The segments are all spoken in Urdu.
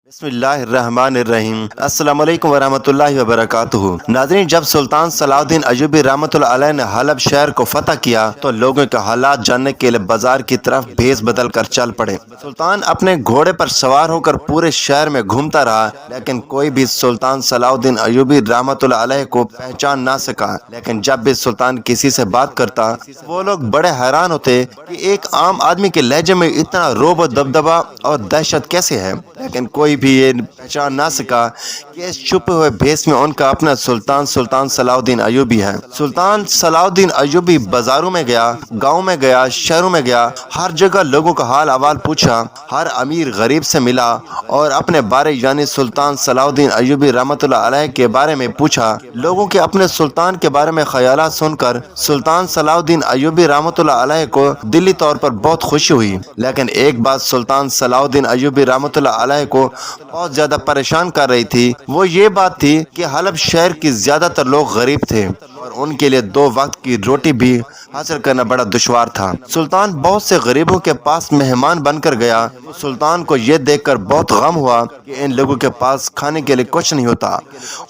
بسم اللہ الرحمن الرحیم۔ السلام علیکم ورحمۃ اللہ وبرکاتہ۔ ناظرین، جب سلطان صلاح الدین ایوبی رحمۃ اللہ علیہ نے حلب شہر کو فتح کیا تو لوگوں کے حالات جاننے کے لیے بازار کی طرف بھیس بدل کر چل پڑے۔ سلطان اپنے گھوڑے پر سوار ہو کر پورے شہر میں گھومتا رہا، لیکن کوئی بھی سلطان صلاح الدین ایوبی رحمۃ اللہ علیہ کو پہچان نہ سکا۔ لیکن جب بھی سلطان کسی سے بات کرتا وہ لوگ بڑے حیران ہوتے کہ ایک عام آدمی کے لہجے میں اتنا رعب و دبدبا اور دہشت کیسے ہے، لیکن کوئی بھی یہ پہچان نہ سکا کہ اس چھپے ہوئے بھیس میں ان کا اپنا سلطان صلاح الدین ایوبی ہے۔ سلطان صلاح الدین ایوبی بازاروں میں گیا، گاؤں میں گیا، شہروں میں گیا، ہر جگہ لوگوں کا حال احوال پوچھا، ہر امیر غریب سے ملا اور اپنے بارے یعنی سلطان صلاح الدین ایوبی رحمۃ اللہ علیہ کے بارے میں پوچھا۔ لوگوں کے اپنے سلطان کے بارے میں خیالات سن کر سلطان صلاح الدین ایوبی رحمۃ اللہ علیہ کو دلی طور پر بہت خوشی ہوئی، لیکن ایک بات سلطان صلاح الدین ایوبی رحمۃ اللہ علیہ کو بہت زیادہ پریشان کر رہی تھی۔ وہ یہ بات تھی کہ حلب شہر کی زیادہ تر لوگ غریب تھے اور ان کے لیے 2 وقت کی روٹی بھی حاصل کرنا بڑا دشوار تھا۔ سلطان بہت سے غریبوں کے پاس مہمان بن کر گیا۔ سلطان کو یہ دیکھ کر بہت غم ہوا کہ ان لوگوں کے پاس کھانے کے لیے کچھ نہیں ہوتا۔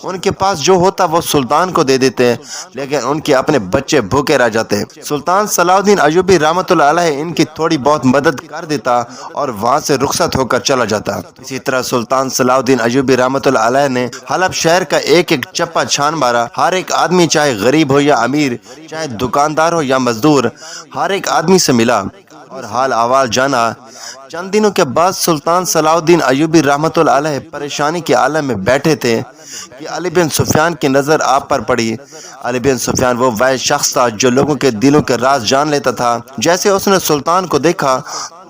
ان کے پاس جو ہوتا وہ سلطان کو دے دیتے، لیکن ان کے اپنے بچے بھوکے رہ جاتے۔ سلطان صلاح الدین ایوبی رحمۃ اللہ علیہ ان کی تھوڑی بہت مدد کر دیتا اور وہاں سے رخصت ہو کر چلا جاتا۔ اسی طرح سلطان صلاح الدین ایوبی رحمۃ اللہ علیہ نے حلب شہر کا ایک ایک چپا چھان مارا۔ ہر ایک آدمی چاہے غریب ہو یا امیر، چاہے دکاندار ہو یا مزدور، ہر ایک آدمی سے ملا اور حال احوال جانا۔ چند دنوں کے بعد سلطان صلاح الدین ایوبی رحمۃ اللہ علیہ پریشانی کے عالم میں بیٹھے تھے کہ علی بن سفیان کی نظر آپ پر پڑی۔ علی بن سفیان وہ واحد شخص تھا جو لوگوں کے دلوں کے راز جان لیتا تھا۔ جیسے اس نے سلطان کو دیکھا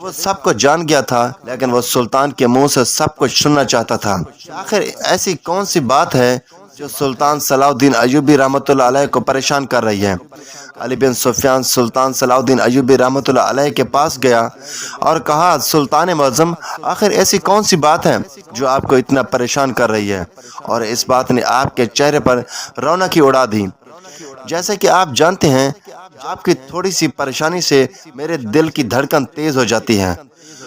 وہ سب کو جان گیا تھا، لیکن وہ سلطان کے منہ سے سب کچھ سننا چاہتا تھا۔ آخر ایسی کون سی بات ہے جو سلطان صلاح الدین ایوبی رحمۃ اللہ علیہ کو پریشان کر رہی ہے؟ علی بن سفیان سلطان صلاح الدین ایوبی رحمۃ اللہ علیہ کے پاس گیا اور کہا، سلطان معظم، آخر ایسی کون سی بات ہے جو آپ کو اتنا پریشان کر رہی ہے؟ اور اس بات نے آپ کے چہرے پر رونق ہی اڑا دی۔ جیسے کہ آپ جانتے ہیں، آپ کی تھوڑی سی پریشانی سے میرے دل کی دھڑکن تیز ہو جاتی ہے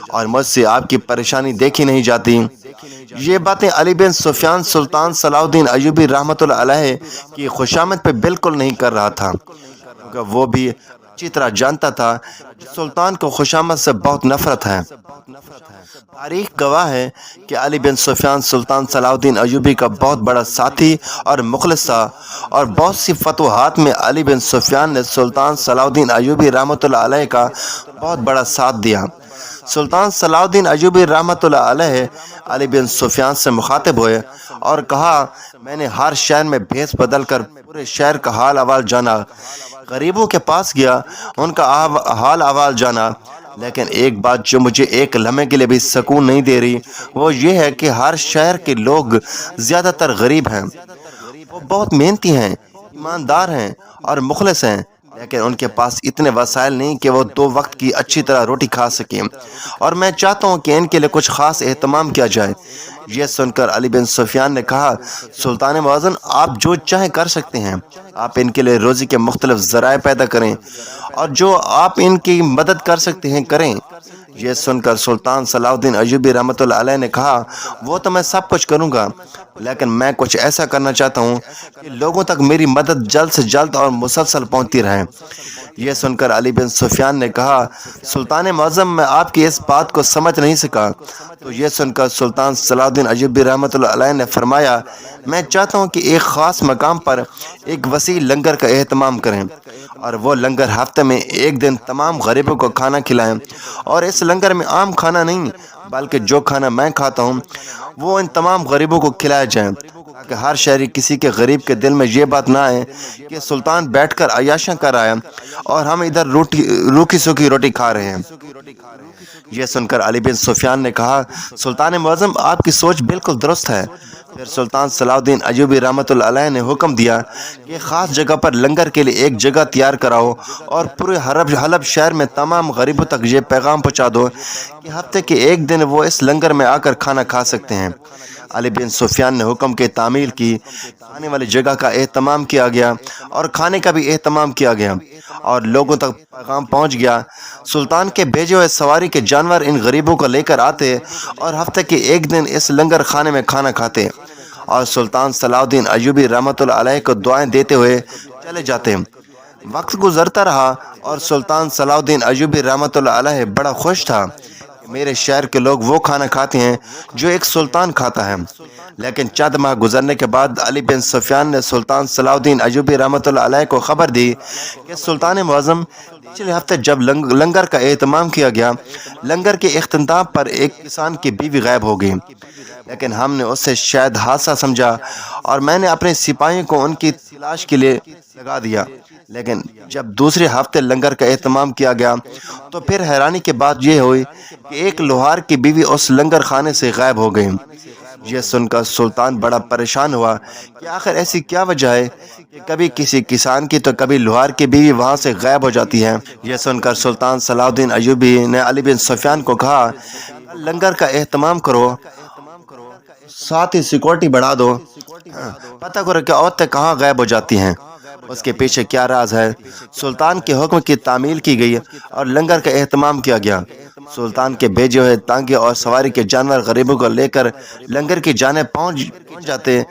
اور مجھ سے آپ کی پریشانی دیکھی نہیں جاتی۔ یہ باتیں علی بن سفیان سلطان صلاح الدین ایوبی رحمۃ اللہ علیہ کی خوشامد پہ بالکل نہیں کر رہا تھا، کیونکہ وہ بھی اچھی طرح جانتا تھا کہ سلطان کو خوشامد سے بہت نفرت ہے۔ تاریخ گواہ ہے کہ علی بن سفیان سلطان صلاح الدین ایوبی کا بہت بڑا ساتھی اور مخلص تھا، اور بہت سی فتوحات میں علی بن سفیان نے سلطان صلاح الدین ایوبی رحمۃ اللہ علیہ کا بہت بڑا ساتھ دیا۔ سلطان صلاح الدین ایوبی رحمۃ اللہ علیہ علی بن سفیان سے مخاطب ہوئے اور کہا، میں نے ہر شہر میں بھیس بدل کر پورے شہر کا حال احوال جانا، غریبوں کے پاس گیا، ان کا حال احوال جانا، لیکن ایک بات جو مجھے ایک لمحے کے لیے بھی سکون نہیں دے رہی وہ یہ ہے کہ ہر شہر کے لوگ زیادہ تر غریب ہیں۔ وہ بہت محنتی ہیں، ایماندار ہیں اور مخلص ہیں، لیکن ان کے پاس اتنے وسائل نہیں کہ وہ 2 وقت کی اچھی طرح روٹی کھا سکیں، اور میں چاہتا ہوں کہ ان کے لیے کچھ خاص اہتمام کیا جائے۔ یہ سن کر علی بن سفیان نے کہا، سلطان معظم، آپ جو چاہیں کر سکتے ہیں، آپ ان کے لیے روزی کے مختلف ذرائع پیدا کریں اور جو آپ ان کی مدد کر سکتے ہیں کریں۔ یہ سن کر سلطان صلاح الدین ایوبی رحمۃ اللہ علیہ نے کہا، وہ تو میں سب کچھ کروں گا، لیکن میں کچھ ایسا کرنا چاہتا ہوں کہ لوگوں تک میری مدد جلد سے جلد اور مسلسل پہنچتی رہے۔ یہ سن کر علی بن سفیان نے کہا، سلطان معظم، میں آپ کی اس بات کو سمجھ نہیں سکا۔ تو یہ سن کر سلطان صلاح الدین ایوبی رحمۃ اللہ علیہ نے فرمایا، میں چاہتا ہوں کہ ایک خاص مقام پر ایک وسیع لنگر کا اہتمام کریں، اور وہ لنگر ہفتے میں ایک دن تمام غریبوں کو کھانا کھلائیں، اور اس لنگر میں عام کھانا نہیں بلکہ جو کھانا میں کھاتا ہوں وہ ان تمام غریبوں کو کھلایا جائے، تاکہ ہر شہری کسی کے غریب کے دل میں یہ بات نہ آئے کہ سلطان بیٹھ کر عیاشیاں کر رہا ہے اور ہم ادھر روکھی سوکھی روٹی کھا رہے ہیں۔ یہ سن کر علی بن سفیان نے کہا، سلطان معظم، آپ کی سوچ بالکل درست ہے، پھر سلطان صلاح الدین ایوبی رحمۃ اللہ علیہ نے حکم دیا کہ خاص جگہ پر لنگر کے لیے ایک جگہ تیار کراؤ اور پورے حلب شہر میں تمام غریبوں تک یہ پیغام پہنچا دو کہ ہفتے کے ایک دن وہ اس لنگر میں آ کر کھانا کھا سکتے ہیں۔ علی بن سفیان نے حکم کی تعمیل کی، کھانے والی جگہ کا اہتمام کیا گیا اور کھانے کا بھی اہتمام کیا گیا اور لوگوں تک پیغام پہنچ گیا۔ سلطان کے بھیجے ہوئے سواری کے جانور ان غریبوں کو لے کر آتے اور ہفتے کے ایک دن اس لنگر خانے میں کھانا کھاتے اور سلطان صلاح الدین ایوبی رحمۃ اللہ علیہ کو دعائیں دیتے ہوئے چلے جاتے۔ وقت گزرتا رہا اور سلطان صلاح الدین ایوبی رحمۃ اللہ علیہ بڑا خوش تھا کہ میرے شہر کے لوگ وہ کھانا کھاتے ہیں جو ایک سلطان کھاتا ہے۔ لیکن چند ماہ گزرنے کے بعد علی بن سفیان نے سلطان صلاح الدین ایوبی رحمۃ اللہ علیہ کو خبر دی کہ سلطان معظم پچھلے ہفتے جب لنگر کا اہتمام کیا گیا، لنگر کے اختتام پر ایک کسان کی بیوی غائب ہو گئی، لیکن ہم نے اسے شاید حادثہ سمجھا اور میں نے اپنے سپاہیوں کو ان کی تلاش کے لیے لگا دیا۔ لیکن جب دوسرے ہفتے لنگر کا اہتمام کیا گیا تو پھر حیرانی کی بات یہ ہوئی کہ ایک لوہار کی بیوی اس لنگر خانے سے غائب ہو گئی۔ یہ سن کر سلطان بڑا پریشان ہوا کہ آخر ایسی کیا وجہ ہے کہ کبھی کسی کسان کی تو کبھی لوہار کی بیوی وہاں سے غائب ہو جاتی ہے۔ یہ سن کر سلطان صلاح الدین ایوبی نے علی بن سفیان کو کہا، لنگر کا اہتمام کرو، ساتھ ہی سیکورٹی بڑھا دو، پتہ کرو کہ عورتیں کہاں غائب ہو جاتی ہیں، اس کے پیچھے کیا راز ہے۔ سلطان کے حکم کی تعمیل کی گئی اور لنگر کا اہتمام کیا گیا۔ سلطان کے بھیجے ہوئے تانگے اور سواری کے جانور غریبوں کو لے کر لنگر کی جانب پہنچ جاتے۔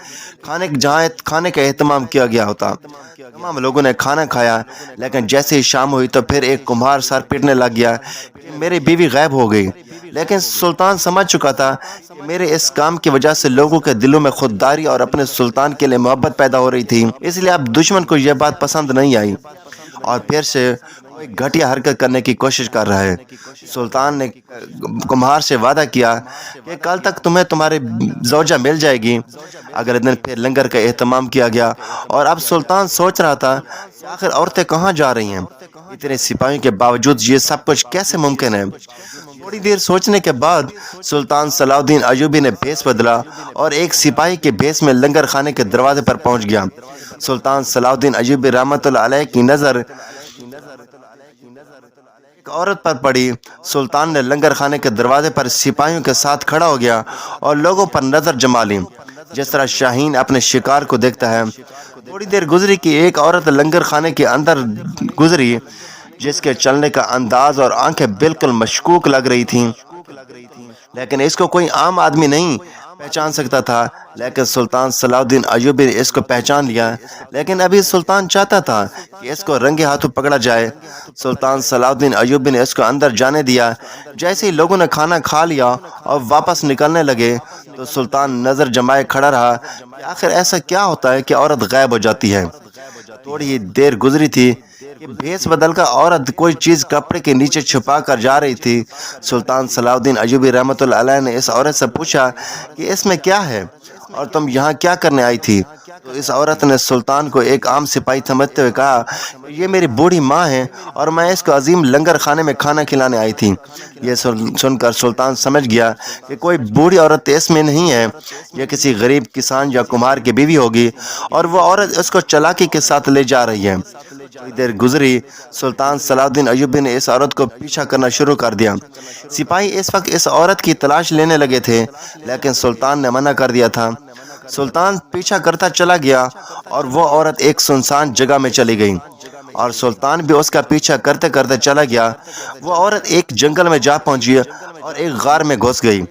کھانے کا اہتمام کیا گیا ہوتا، تمام لوگوں نے کھانا کھایا، لیکن جیسے ہی شام ہوئی تو پھر ایک کمہار سر پیٹنے لگ گیا کہ میری بیوی غائب ہو گئی۔ لیکن سلطان سمجھ چکا تھا کہ میرے اس کام کی وجہ سے لوگوں کے دلوں میں خودداری اور اپنے سلطان کے لیے محبت پیدا ہو رہی تھی، اس لیے اب دشمن کو یہ بات پسند نہیں آئی اور پھر سے کوئی گھٹیا حرکت کرنے کی کوشش کر رہا ہے۔ سلطان نے کمہار سے وعدہ کیا کہ کل تک تمہیں تمہاری زوجہ مل جائے گی۔ اگلے دن پھر لنگر کا اہتمام کیا گیا اور اب سلطان سوچ رہا تھا کہ آخر عورتیں کہاں جا رہی ہیں، اتنے سپاہیوں کے باوجود یہ سب کچھ کیسے ممکن ہے۔ تھوڑی دیر سوچنے کے بعد سلطان صلاح الدین ایوبی نے بھیس بدلا اور ایک سپاہی کے بھیس میں لنگر خانے کے دروازے پر پہنچ گیا۔ سلطان صلاح الدین ایوبی رحمۃ اللہ علیہ کی نظر ایک عورت پر پڑی۔ سلطان نے لنگر خانے کے دروازے پر سپاہیوں کے ساتھ کھڑا ہو گیا اور لوگوں پر نظر جما لی، جس طرح شاہین اپنے شکار کو دیکھتا ہے۔ تھوڑی دیر گزری کہ ایک عورت لنگر خانے کے اندر گزری جس کے چلنے کا انداز اور آنکھیں بالکل مشکوک لگ رہی تھیں، لیکن اس کو کوئی عام آدمی نہیں پہچان سکتا تھا۔ لیکن سلطان صلاح الدین ایوبی نے اس کو پہچان لیا، لیکن ابھی سلطان چاہتا تھا کہ اس کو رنگے ہاتھوں پکڑا جائے۔ سلطان صلاح الدین ایوبی نے اس کو اندر جانے دیا۔ جیسے ہی لوگوں نے کھانا کھا لیا اور واپس نکلنے لگے تو سلطان نظر جمائے کھڑا رہا کہ آخر ایسا کیا ہوتا ہے کہ عورت غائب ہو جاتی ہے۔ تھوڑی دیر گزری تھی کہ بھیس بدل کر عورت کوئی چیز کپڑے کے نیچے چھپا کر جا رہی تھی۔ سلطان صلاح الدین ایوبی رحمۃ اللہ علیہ نے اس عورت سے پوچھا کہ اس میں کیا ہے اور تم یہاں کیا کرنے آئی تھی؟ تو اس عورت نے سلطان کو ایک عام سپاہی سمجھتے ہوئے کہا، یہ میری بوڑھی ماں ہے اور میں اس کو عظیم لنگر خانے میں کھانا کھلانے آئی تھی۔ یہ سن کر سلطان سمجھ گیا کہ کوئی بوڑھی عورت اس میں نہیں ہے، یہ کسی غریب کسان یا کمہار کی بیوی ہوگی اور وہ عورت اس کو چالاکی کے ساتھ لے جا رہی ہے۔ تھوڑی دیر گزری، سلطان صلاح الدین ایوبی نے اس عورت کو پیچھا کرنا شروع کر دیا۔ سپاہی اس وقت اس عورت کی تلاش لینے لگے تھے، لیکن سلطان نے منع کر دیا تھا۔ سلطان پیچھا کرتا چلا گیا اور وہ عورت ایک سنسان جگہ میں چلی گئی اور سلطان بھی اس کا پیچھا کرتے کرتے چلا گیا۔ وہ عورت ایک جنگل میں جا پہنچی اور ایک غار میں گھس گئی۔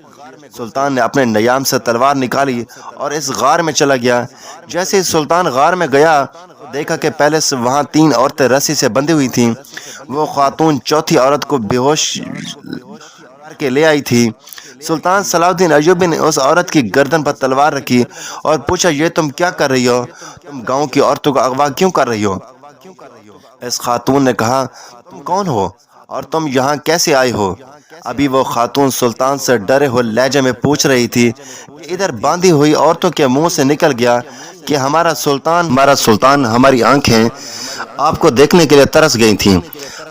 سلطان نے اپنے نیام سے تلوار نکالی اور اس غار میں چلا گیا۔ جیسے ہی سلطان غار میں گیا دیکھا کہ پہلے سے وہاں 3 عورتیں رسی سے بندھی ہوئی تھیں۔ وہ خاتون چوتھی عورت کو بے ہوش کر کے لے آئی تھی۔ سلطان صلاح الدین ایوبی نے اس عورت کی گردن پر تلوار رکھی اور پوچھا، یہ تم کیا کر رہی ہو؟ تم گاؤں کی عورتوں کو اغوا کیوں کر رہی ہو؟ اس خاتون نے کہا، تم کون ہو اور تم یہاں کیسے آئے ہو؟ ابھی وہ خاتون سلطان سے ڈرے ہوئے لہجے میں پوچھ رہی تھی کہ ادھر باندھی ہوئی عورتوں کے منہ سے نکل گیا کہ ہمارا سلطان ہماری آنکھیں آپ کو دیکھنے کے لیے ترس گئی تھیں۔